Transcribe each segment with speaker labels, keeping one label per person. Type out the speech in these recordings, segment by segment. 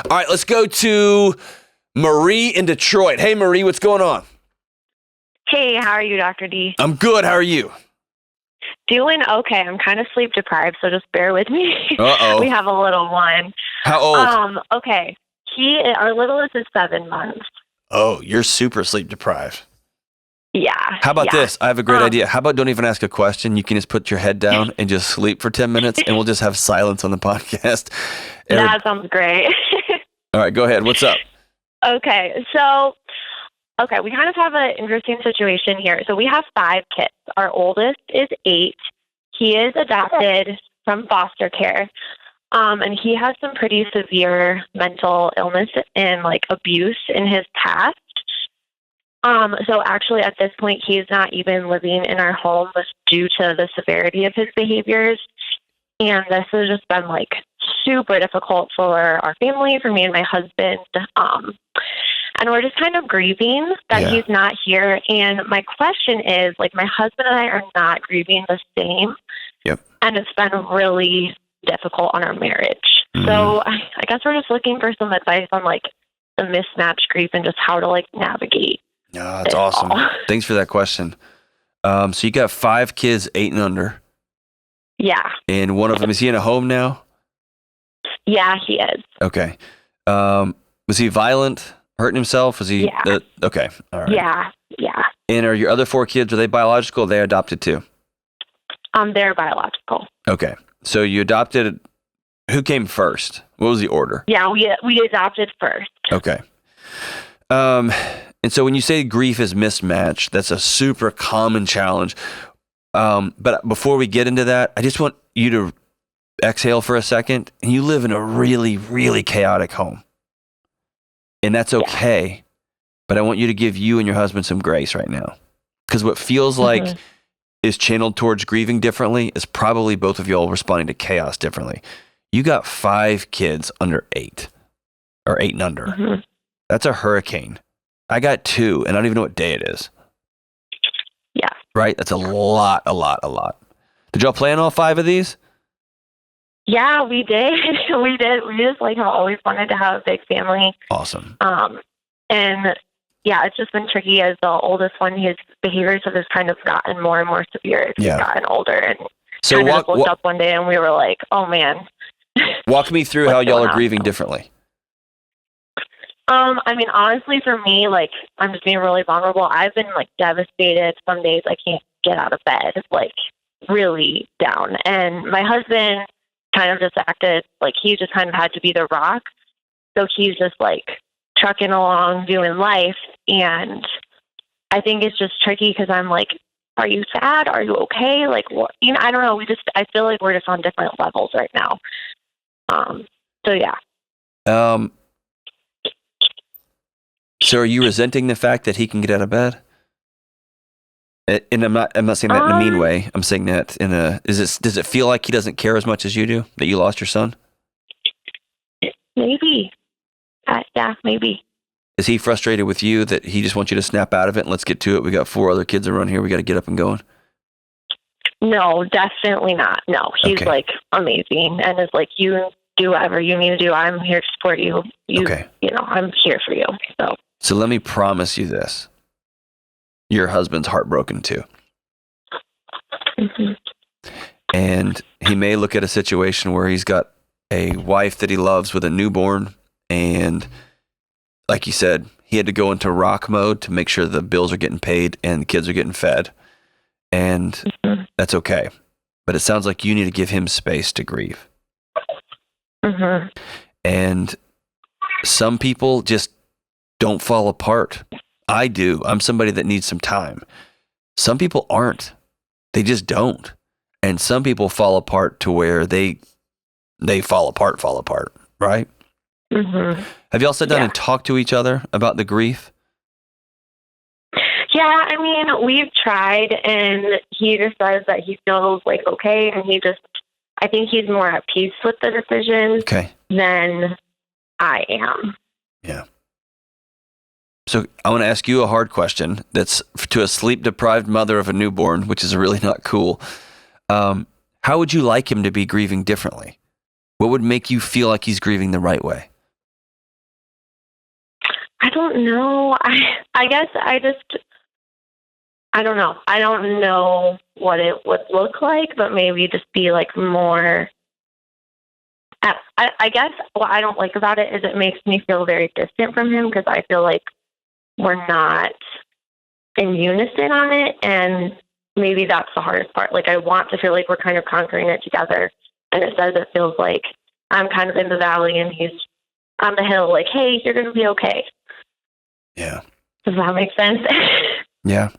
Speaker 1: All right, let's go to Marie in Detroit. Hey, Marie, what's going on?
Speaker 2: Hey, how are you, Dr. D?
Speaker 1: I'm good. How are you?
Speaker 2: Doing okay. I'm kind of sleep deprived, so just bear with me.
Speaker 1: Uh-oh.
Speaker 2: We have a little one.
Speaker 1: How old?
Speaker 2: Okay. Our littlest is 7 months.
Speaker 1: Oh, you're super sleep deprived.
Speaker 2: Yeah.
Speaker 1: How about this? I have a great idea. How about don't even ask a question? You can just put your head down and just sleep for 10 minutes, and we'll just have silence on the podcast.
Speaker 2: That sounds great.
Speaker 1: All right, go ahead. What's up?
Speaker 2: Okay. We kind of have an interesting situation here. So we have 5 kids. Our oldest is 8. He is adopted from foster care. And he has some pretty severe mental illness and abuse in his past. So actually at this point, he's not even living in our home due to the severity of his behaviors. And this has just been super difficult for our family, for me and my husband. And we're just kind of grieving that he's not here. And my question is, my husband and I are not grieving the same.
Speaker 1: Yep.
Speaker 2: And it's been really difficult on our marriage. Mm-hmm. So I guess we're just looking for some advice on the mismatched grief and just how to navigate.
Speaker 1: Yeah, that's awesome. Thanks for that question. So you got 5 kids, 8 and under.
Speaker 2: Yeah.
Speaker 1: And one of them, is he in a home now?
Speaker 2: Yeah, he is.
Speaker 1: Okay. Was he violent? Hurting himself? Was he?
Speaker 2: Yeah.
Speaker 1: Okay. All right.
Speaker 2: Yeah.
Speaker 1: And are your other 4 kids, are they biological or are they adopted too?
Speaker 2: They're biological.
Speaker 1: Okay. So you adopted, who came first? What was the order?
Speaker 2: Yeah, we adopted first.
Speaker 1: Okay. And so when you say grief is mismatched, that's a super common challenge. But before we get into that, I just want you to exhale for a second. And you live in a really, really chaotic home. And that's okay. But I want you to give you and your husband some grace right now. Because what feels like is channeled towards grieving differently is probably both of y'all responding to chaos differently. You got 5 kids under 8 or 8 and under. Mm-hmm. That's a hurricane. I got 2 and I don't even know what day it is.
Speaker 2: Yeah.
Speaker 1: Right? That's a lot. Did y'all plan all 5 of these?
Speaker 2: Yeah, we did. We did. We just have always wanted to have a big family.
Speaker 1: Awesome.
Speaker 2: And yeah, it's just been tricky as the oldest one. His behaviors have just kind of gotten more and more severe as he's gotten older. And
Speaker 1: so
Speaker 2: kind of just looked up one day and we were like, oh man.
Speaker 1: Walk me through how y'all are grieving differently.
Speaker 2: Honestly, for me, I'm just being really vulnerable. I've been devastated. Some days I can't get out of bed, really down. And my husband kind of just acted he just kind of had to be the rock. So he's just trucking along, doing life. And I think it's just tricky because I'm are you sad? Are you okay? What? I don't know. I feel like we're just on different levels right now. So yeah.
Speaker 1: So are you resenting the fact that he can get out of bed? And I'm not saying that in a mean way. I'm saying that does it feel like he doesn't care as much as you do, that you lost your son?
Speaker 2: Maybe. Yeah, maybe.
Speaker 1: Is he frustrated with you that he just wants you to snap out of it and let's get to it? We got 4 other kids around here. We got to get up and going.
Speaker 2: No, definitely not. No, he's amazing and is you do whatever you need to do. I'm here to support you. I'm here for you. So
Speaker 1: let me promise you this. Your husband's heartbroken too.
Speaker 2: Mm-hmm.
Speaker 1: And he may look at a situation where he's got a wife that he loves with a newborn. And like you said, he had to go into rock mode to make sure the bills are getting paid and the kids are getting fed. And that's okay. But it sounds like you need to give him space to grieve.
Speaker 2: Mm-hmm.
Speaker 1: And some people just don't fall apart. I do. I'm somebody that needs some time. Some people aren't. They just don't. And some people fall apart to where they fall apart, right?
Speaker 2: Mm-hmm.
Speaker 1: Have y'all sat down and talked to each other about the grief?
Speaker 2: Yeah, we've tried, and he just says that he feels okay, and I think he's more at peace with the decision than I am.
Speaker 1: Yeah. So I want to ask you a hard question that's to a sleep-deprived mother of a newborn, which is really not cool. How would you like him to be grieving differently? What would make you feel like he's grieving the right way?
Speaker 2: I don't know. I guess I don't know. I don't know what it would look like, but maybe just be like more. I guess what I don't like about it is it makes me feel very distant from him because I feel like we're not in unison on it, and maybe that's the hardest part. Like I want to feel like we're kind of conquering it together, and it says it feels like I'm kind of in the valley and he's on the hill. Like, hey, you're going to be okay.
Speaker 1: Yeah.
Speaker 2: Does that make sense?
Speaker 1: Yeah.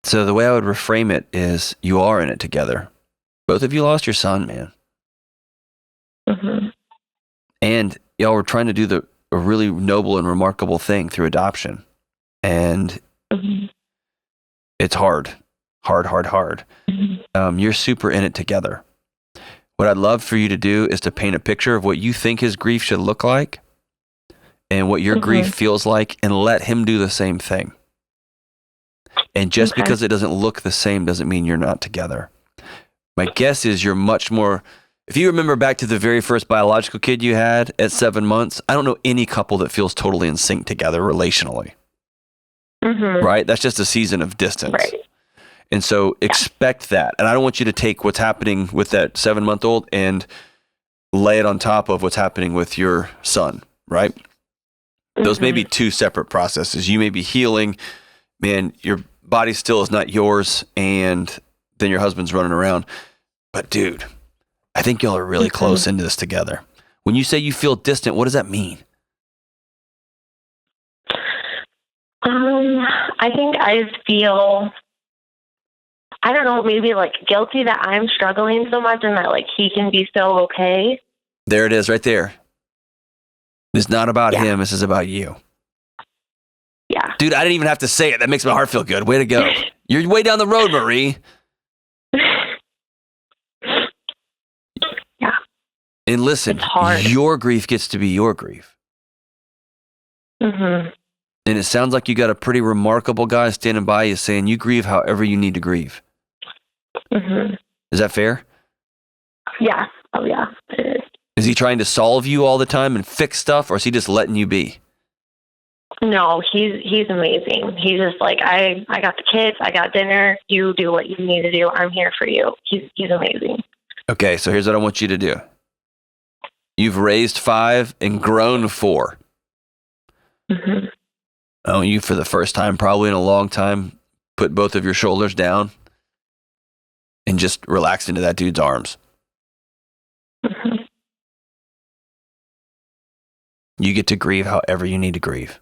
Speaker 1: So the way I would reframe it is you are in it together. Both of you lost your son, man.
Speaker 2: Mm-hmm.
Speaker 1: And y'all were trying to do a really noble and remarkable thing through adoption. And it's hard. Mm-hmm. You're super in it together. What I'd love for you to do is to paint a picture of what you think his grief should look like and what your grief feels like, and let him do the same thing. And just because it doesn't look the same doesn't mean you're not together. My guess is you're much more, if you remember back to the very first biological kid you had at 7 months, I don't know any couple that feels totally in sync together relationally. Mm-hmm. Right? That's just a season of distance. Right. And so expect that. And I don't want you to take what's happening with that 7-month-old and lay it on top of what's happening with your son, right? Mm-hmm. Those may be two separate processes. You may be healing, man, your body still is not yours, and then your husband's running around. But dude, I think y'all are really close into this together. When you say you feel distant, what does that mean?
Speaker 2: I think I feel, I don't know, maybe like guilty that I'm struggling so much and that like he can be so okay.
Speaker 1: There it is right there. It's not about him. This is about you.
Speaker 2: Yeah.
Speaker 1: Dude, I didn't even have to say it. That makes my heart feel good. Way to go. You're way down the road, Marie.
Speaker 2: Yeah.
Speaker 1: And listen, your grief gets to be your grief.
Speaker 2: Mm-hmm.
Speaker 1: And it sounds like you got a pretty remarkable guy standing by you saying you grieve however you need to grieve.
Speaker 2: Mm-hmm.
Speaker 1: Is that fair?
Speaker 2: Yeah. Oh, yeah, it is.
Speaker 1: Is he trying to solve you all the time and fix stuff, or is he just letting you be?
Speaker 2: No, he's amazing. He's just like, I got the kids, I got dinner, you do what you need to do, I'm here for you. He's amazing.
Speaker 1: Okay, so here's what I want you to do. You've raised 5 and grown 4. Mm-hmm. I want you, for the first time probably in a long time, put both of your shoulders down and just relax into that dude's arms. Mm-hmm. You get to grieve however you need to grieve.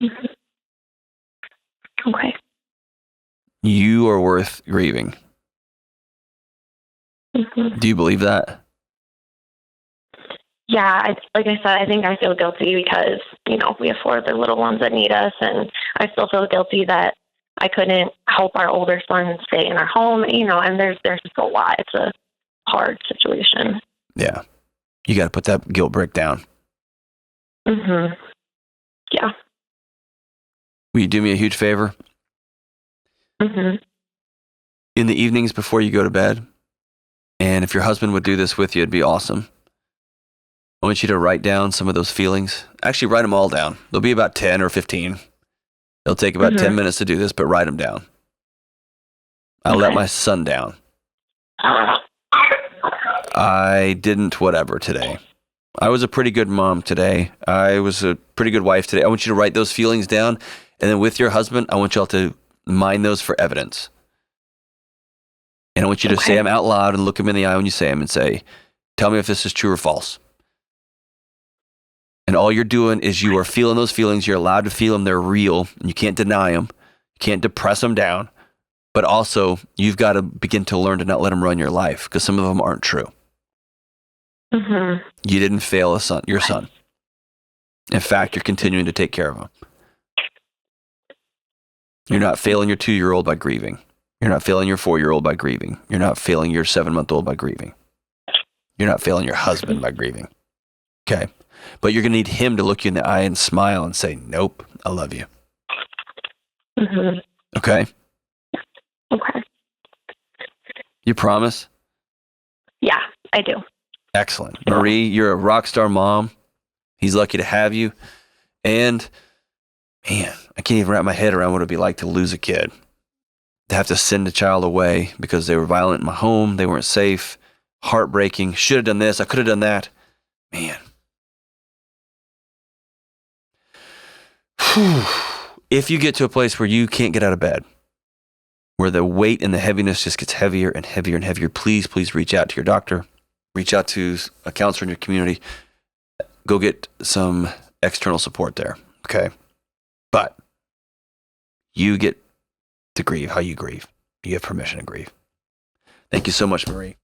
Speaker 2: Mm-hmm. Okay.
Speaker 1: You are worth grieving. Mm-hmm. Do you believe that?
Speaker 2: Yeah, like I said, I think I feel guilty because, we have 4 other little ones that need us, and I still feel guilty that I couldn't help our older son stay in our home, and there's just a lot. It's a hard situation.
Speaker 1: Yeah. You got to put that guilt brick down.
Speaker 2: Mm-hmm. Yeah.
Speaker 1: Will you do me a huge favor?
Speaker 2: Mm-hmm.
Speaker 1: In the evenings before you go to bed, and if your husband would do this with you, it'd be awesome. I want you to write down some of those feelings. Actually, write them all down. They'll be about 10 or 15. It'll take about 10 minutes to do this, but write them down. I let my son down. I didn't whatever today. I was a pretty good mom today. I was a pretty good wife today. I want you to write those feelings down, and then with your husband, I want y'all to mine those for evidence. And I want you to say them out loud and look him in the eye when you say them and say, tell me if this is true or false. And all you're doing is you are feeling those feelings. You're allowed to feel them. They're real. And you can't deny them. You can't depress them down. But also, you've got to begin to learn to not let them run your life, because some of them aren't true. Mm-hmm. You didn't fail your son. In fact, you're continuing to take care of him. You're not failing your 2-year-old by grieving. You're not failing your 4-year-old by grieving. You're not failing your 7-month-old by grieving. You're not failing your husband by grieving. Okay? But you're going to need him to look you in the eye and smile and say, nope, I love you. Mm-hmm. Okay?
Speaker 2: Okay.
Speaker 1: You promise?
Speaker 2: Yeah, I do.
Speaker 1: Excellent. Marie, you're a rock star mom. He's lucky to have you. And man, I can't even wrap my head around what it'd be like to lose a kid. To have to send a child away because they were violent in my home. They weren't safe. Heartbreaking. Should have done this. I could have done that. Man. Whew. If you get to a place where you can't get out of bed, where the weight and the heaviness just gets heavier and heavier and heavier, please reach out to your doctor. Reach out to a counselor in your community. Go get some external support there. Okay. But you get to grieve how you grieve. You have permission to grieve. Thank you so much, Marie.